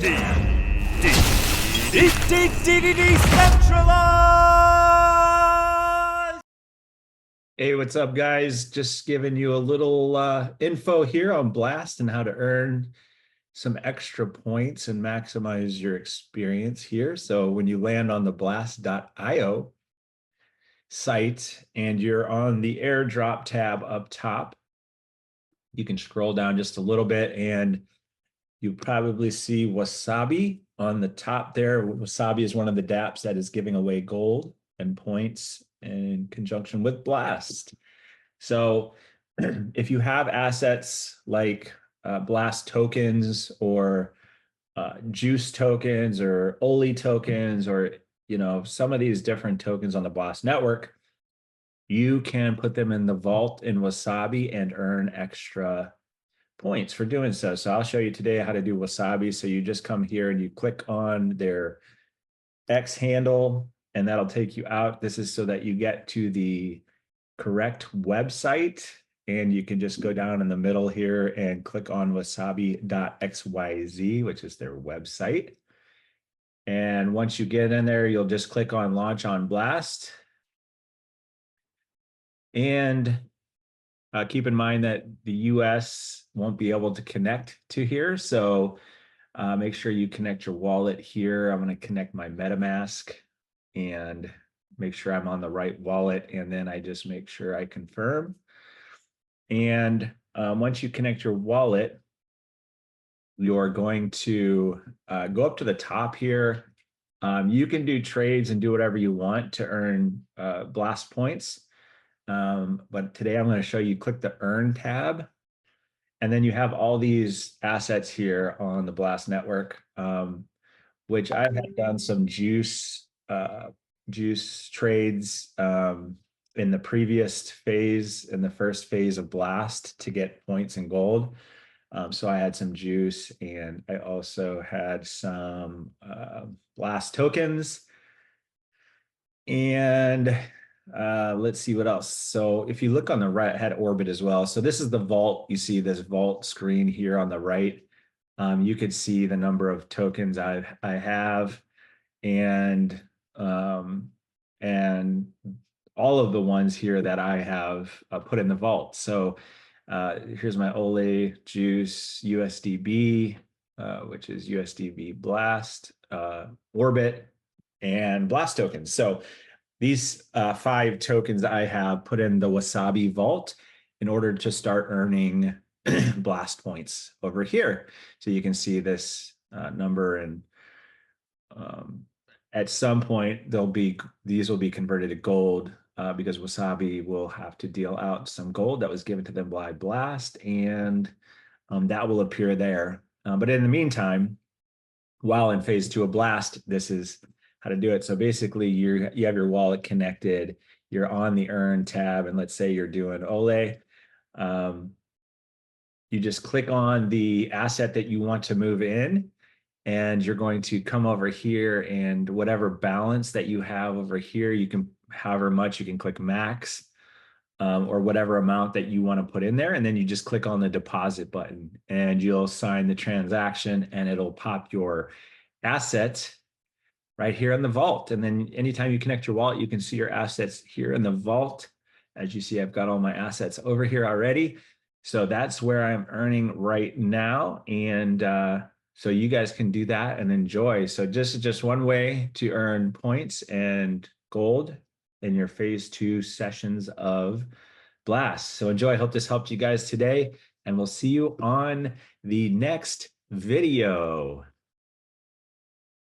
Decentralized! Hey, what's up, guys? Just giving you a little info here on Blast and how to earn some extra points and maximize your experience here. So when you land on the blast.io site and you're on the airdrop tab up top, you can scroll down just a little bit and you probably see Wasabi on the top there. Wasabi is one of the dApps that is giving away gold and points in conjunction with Blast. So if you have assets like Blast tokens or Juice tokens or Oli tokens or some of these different tokens on the Blast network, you can put them in the vault in Wasabi and earn extra points for doing so. So I'll show you today how to do Wasabi. So you just come here and you click on their X handle and that'll take you out. This is so that you get to the correct website and you can just go down in the middle here and click on wasabi.xyz, which is their website. And once you get in there, you'll just click on launch on Blast. And keep in mind that the US won't be able to connect to here. So make sure you connect your wallet here. I'm going to connect my MetaMask and make sure I'm on the right wallet. And then I just make sure I confirm. And once you connect your wallet, you're going to go up to the top here. You can do trades and do whatever you want to earn Blast points. But today I'm going to show you, click the Earn tab. And then you have all these assets here on the Blast network, which I have done some juice trades in the previous phase, in the first phase of Blast to get points and gold. So I had some juice and I also had some Blast tokens. And let's see what else. So if you look on the right, I had Orbit as well. So this is the vault. You see this vault screen here on the right. You could see the number of tokens I have and all of the ones here that I have put in the vault. So here's my Ole, Juice, USDB, which is USDB Blast, Orbit, and Blast tokens. So these 5 tokens I have put in the Wasabi vault in order to start earning Blast points over here. So you can see this number, and at some point these will be converted to gold because Wasabi will have to deal out some gold that was given to them by Blast, and that will appear there. But in the meantime, while in phase 2 of Blast, this is how to do it. So basically you have your wallet connected, you're on the Earn tab, and let's say you're doing Ole. You just click on the asset that you want to move in, and you're going to come over here, and whatever balance that you have over here, you can, however much, you can click max or whatever amount that you want to put in there. And then you just click on the deposit button and you'll sign the transaction and it'll pop your asset right here in the vault. And then anytime you connect your wallet, you can see your assets here in the vault. As you see, I've got all my assets over here already. So that's where I'm earning right now. And so you guys can do that and enjoy. So just one way to earn points and gold in your phase 2 sessions of Blast. So enjoy. I hope this helped you guys today, and we'll see you on the next video.